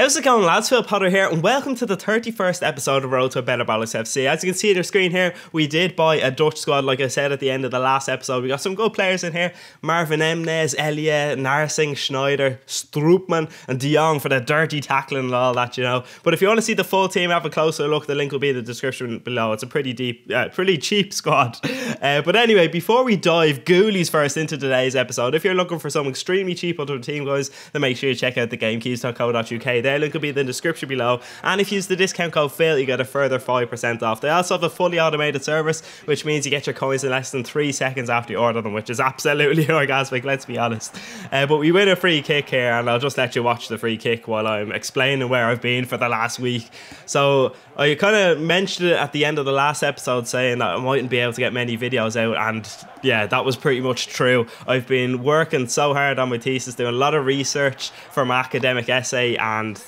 How's it going, lads? Phil Potter here, and welcome to the 31st episode of Road to a Better Bollocks FC. As you can see on your screen here, we did buy a Dutch squad, like I said at the end of the last episode. We got some good players in here. Marvin Emnes, Elia, Narsing, Schneider, Stroopman, and De Jong for the dirty tackling and all that, you know. But if you want to see the full team, have a closer look, the link will be in the description below. It's a pretty cheap squad. But anyway, before we dive ghoulies first into today's episode, if you're looking for some extremely cheap Ultimate Team, guys, then make sure you check out the gamekeys.co.uk. Their link will be in the description below, and if you use the discount code PHIL, you get a further 5% off. They also have a fully automated service, which means you get your coins in less than 3 seconds after you order them, which is absolutely orgasmic, let's be honest. But we win a free kick here, and I'll just let you watch the free kick while I'm explaining where I've been for the last week. So I kind of mentioned it at the end of the last episode, saying that I mightn't be able to get many videos out, and yeah, that was pretty much true. I've been working so hard on my thesis, doing a lot of research for my academic essay, and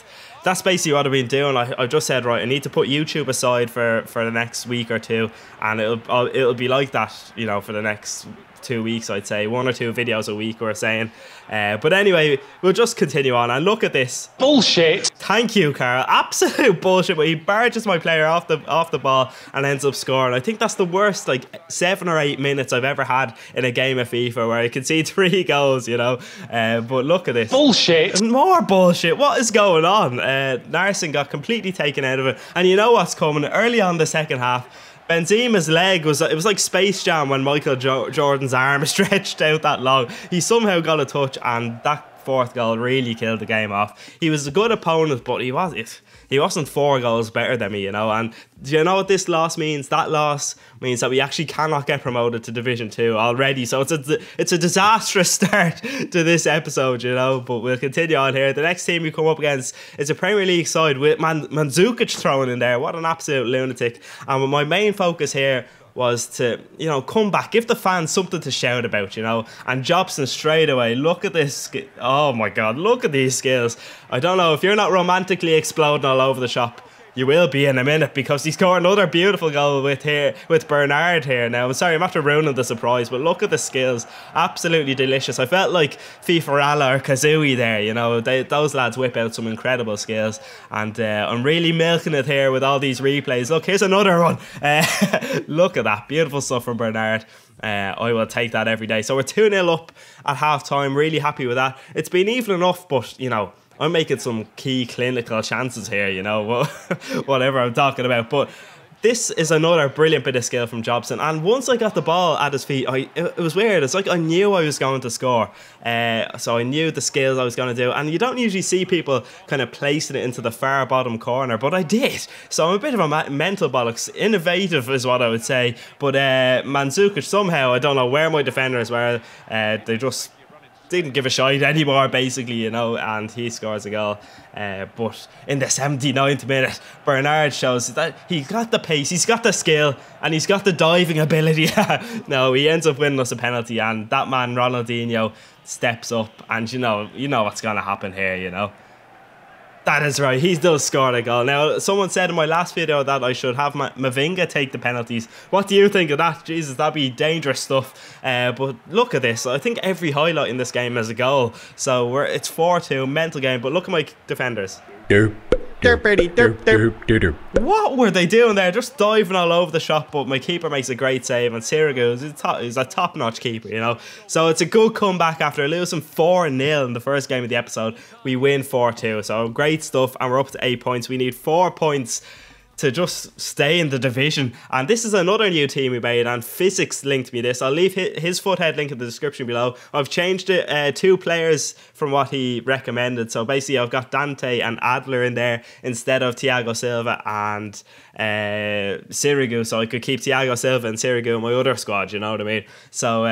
that's basically what I've been doing. I just said, right, I need to put YouTube aside for the next week or two, and it'll be like that, you know, for the next 2 weeks, I'd say. 1 or 2 videos a week, we're saying. But anyway, we'll just continue on, and look at this bullshit. Thank you, Carl. Absolute bullshit. But he barges my player off the ball and ends up scoring. I think that's the worst, like, 7 or 8 minutes I've ever had in a game of FIFA, where I concede 3 goals, you know. But look at this bullshit. More bullshit. What is going on? Narsing got completely taken out of it, and you know what's coming early on the second half. Benzema's leg was like Space Jam when Michael Jordan's arm stretched out that long. He somehow got a touch, and that 4th goal really killed the game off. He was a good opponent, but he wasn't 4 goals better than me, you know. And do you know what this loss means? That loss means that we actually cannot get promoted to Division 2 already. So it's a disastrous start to this episode, you know. But we'll continue on here. The next team we come up against is a Premier League side with Mandzukic thrown in there. What an absolute lunatic. And my main focus here was to, you know, come back, give the fans something to shout about, you know. And JOBSON straight away, look at this, oh my god, look at these skills. I don't know, if you're not romantically exploding all over the shop, you will be in a minute, because he scored another beautiful goal with Bernard here. Now, I'm sorry, I'm after ruining the surprise, but look at the skills. Absolutely delicious. I felt like FIFA or Kazooie there, you know. Those lads whip out some incredible skills, and I'm really milking it here with all these replays. Look, here's another one. Look at that. Beautiful stuff from Bernard. I will take that every day. So we're 2-0 up at half time. Really happy with that. It's been even enough, but, you know, I'm making some key clinical chances here, you know, whatever I'm talking about. But this is another brilliant bit of skill from JOBSON. And once I got the ball at his feet, it was weird. It's like I knew I was going to score. So I knew the skills I was going to do. And you don't usually see people kind of placing it into the far bottom corner, but I did. So I'm a bit of a mental bollocks. Innovative is what I would say. But Mandzukic, somehow, I don't know where my defenders were. They just didn't give a shite anymore, basically, you know, and he scores a goal. But in the 79th minute, Bernard shows that he's got the pace, he's got the skill, and he's got the diving ability. No, he ends up winning us a penalty, and that man Ronaldinho steps up, and you know what's going to happen here, you know. That is right, he does score a goal. Now, someone said in my last video that I should have Mavinga take the penalties. What do you think of that? Jesus, that'd be dangerous stuff. But look at this. I think every highlight in this game is a goal. So it's 4-2, mental game. But look at my defenders. What were they doing there? Just diving all over the shop, but my keeper makes a great save, and Sirigu is a top-notch keeper, you know. So it's a good comeback after losing 4-0 in the first game of the episode. We win 4-2, so great stuff, and we're up to 8 points. We need 4 points to just stay in the division. And this is another new team we made, and Physics linked me this. I'll leave his foothead link in the description below. I've changed it 2 players from what he recommended. So basically I've got Dante and Adler in there instead of Thiago Silva and Sirigu, so I could keep Thiago Silva and Sirigu in my other squad, you know what I mean? So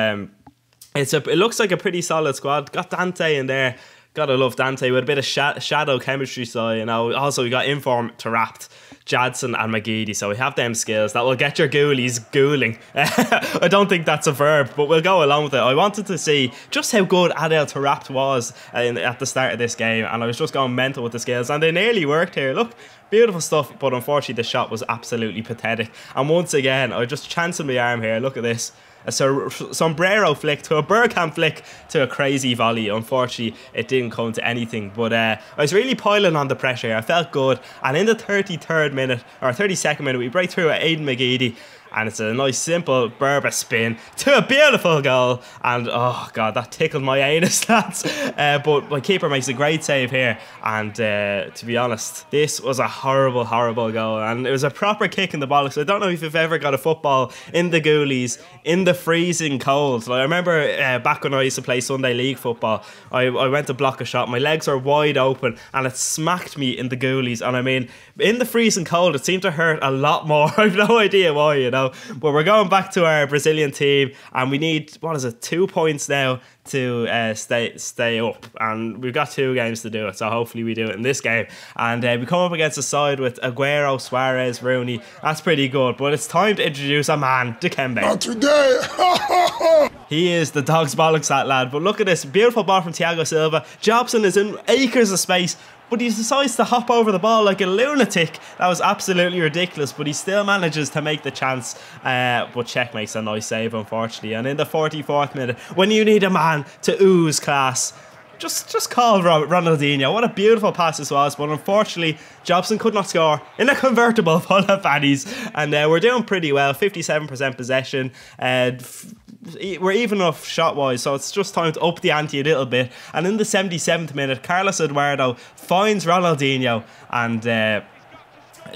it looks like a pretty solid squad. Got Dante in there. Gotta love Dante with a bit of shadow chemistry, so, you know. Also, we got Inform to Rapt, Jadson and McGeady, so we have them skills that will get your ghoulies ghouling. I don't think that's a verb, but we'll go along with it. I wanted to see just how good Adel Tarapt was at the start of this game, and I was just going mental with the skills, and they nearly worked here. Look, beautiful stuff, but unfortunately the shot was absolutely pathetic. And once again, I just chanced my arm here. Look at this. a sombrero flick to a Bergkamp flick to a crazy volley. Unfortunately, it didn't come to anything, but I was really piling on the pressure here. I felt good, and in the 33rd minute, or 32nd minute, we break through at Aidan McGeady, and it's a nice simple Berba spin to a beautiful goal, and oh god, that tickled my anus, lads. But my keeper makes a great save here, and to be honest, this was a horrible goal, and it was a proper kick in the bollocks. I don't know if you've ever got a football in the goalies in the freezing cold. Like, I remember back when I used to play Sunday League football, I went to block a shot, my legs were wide open, and it smacked me in the goalies, and I mean, in the freezing cold, it seemed to hurt a lot more. I've no idea why, you know. But we're going back to our Brazilian team, and we need, what is it, 2 points now to stay up, and we've got 2 games to do it, so hopefully we do it in this game. And we come up against a side with Aguero, Suarez, Rooney. That's pretty good, but it's time to introduce a man, Dikembe. Not today. He is the dog's bollocks, that lad. But look at this beautiful ball from Thiago Silva. Jobson is in acres of space, but he decides to hop over the ball like a lunatic. That was absolutely ridiculous, but he still manages to make the chance. But Czech makes a nice save, unfortunately. And in the 44th minute, when you need a man to ooze class, just call Ronaldinho. What a beautiful pass this was, but unfortunately Jobson could not score in a convertible full of baddies. And we're doing pretty well, 57% possession. We're even enough shot wise, so it's just time to up the ante a little bit. And in the 77th minute, Carlos Eduardo finds Ronaldinho, and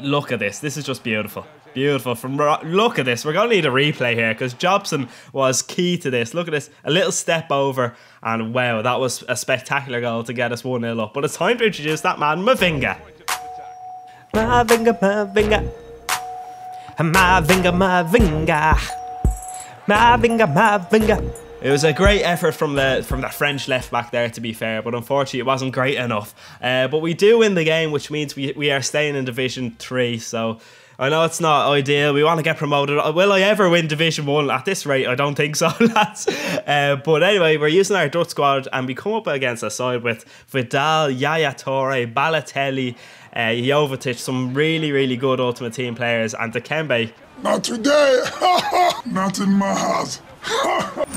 look at this. This is just beautiful. Beautiful. Look at this. We're going to need a replay here, because Jobson was key to this. Look at this. A little step over, and wow, that was a spectacular goal to get us 1-0 up. But it's time to introduce that man, Mavinga. Mavinga, Mavinga. Mavinga, Mavinga. Mavinga, Mavinga. It was a great effort from the French left back there, to be fair, but unfortunately it wasn't great enough. But we do win the game, which means we are staying in Division 3, so I know it's not ideal. We want to get promoted. Will I ever win Division 1? At this rate, I don't think so, lads. But anyway, we're using our Dutch squad, and we come up against a side with Vidal, Yaya Toure, Balotelli, Jovetic, some really good Ultimate Team players, and Dikembe. Not today. Not in my house.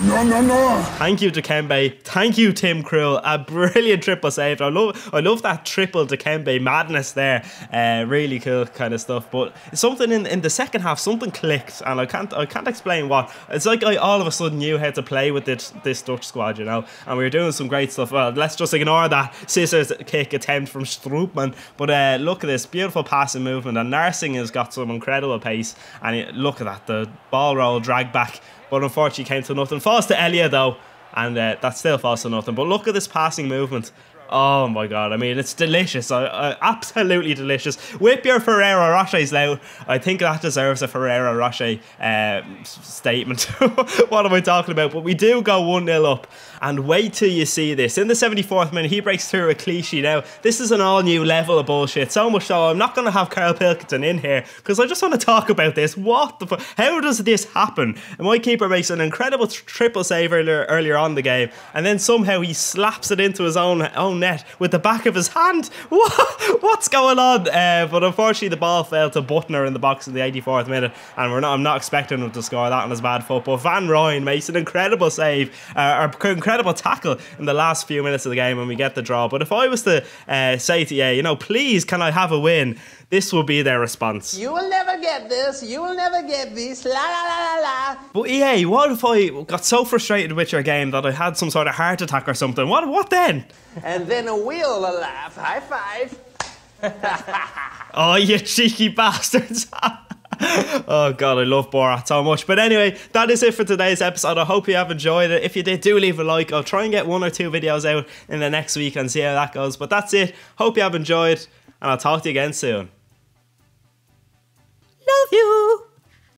No. Thank you, Dikembe. Thank you, Tim Krul. A brilliant triple save. I love that triple Dikembe madness there. Really cool kind of stuff. But something in the second half, something clicked, and I can't explain what. It's like I all of a sudden knew how to play with this Dutch squad, you know. And we were doing some great stuff. Well, let's just ignore that scissors kick attempt from Strootman. But look at this beautiful passing movement, and Narsing has got some incredible pace. And look at that, the ball roll drag back. But unfortunately came to nothing. Falls to Elia though, and that still falls to nothing. But look at this passing movement. Oh my god, I mean, it's delicious. Absolutely delicious. Whip your Ferrero Rochers out. I think that deserves a Ferrero Rocher statement. What am I talking about? But we do go 1-0 up. And wait till you see this. In the 74th minute, he breaks through a cliche. Now, this is an all-new level of bullshit. So much so, I'm not going to have Carl Pilkington in here, because I just want to talk about this. What the fuck? How does this happen? And my keeper makes an incredible triple save earlier on in the game, and then somehow he slaps it into his own net with the back of his hand. What's going on? But unfortunately, the ball fell to Butner in the box in the 84th minute, and I'm not expecting him to score that on his bad foot. But Van Rijn makes an incredible save, incredible tackle in the last few minutes of the game, and we get the draw. But if I was to say to you know, please, can I have a win? This will be their response. You will never get this. You will never get this. La la la la la. But EA, what if I got so frustrated with your game that I had some sort of heart attack or something? What then? And then we'll laugh. High five. Oh, you cheeky bastards. Oh god, I love Borat so much. But anyway, that is it for today's episode. I hope you have enjoyed it. If you did, do leave a like. I'll try and get 1 or 2 videos out in the next week and see how that goes. But that's it. Hope you have enjoyed, and I'll talk to you again soon. Love you.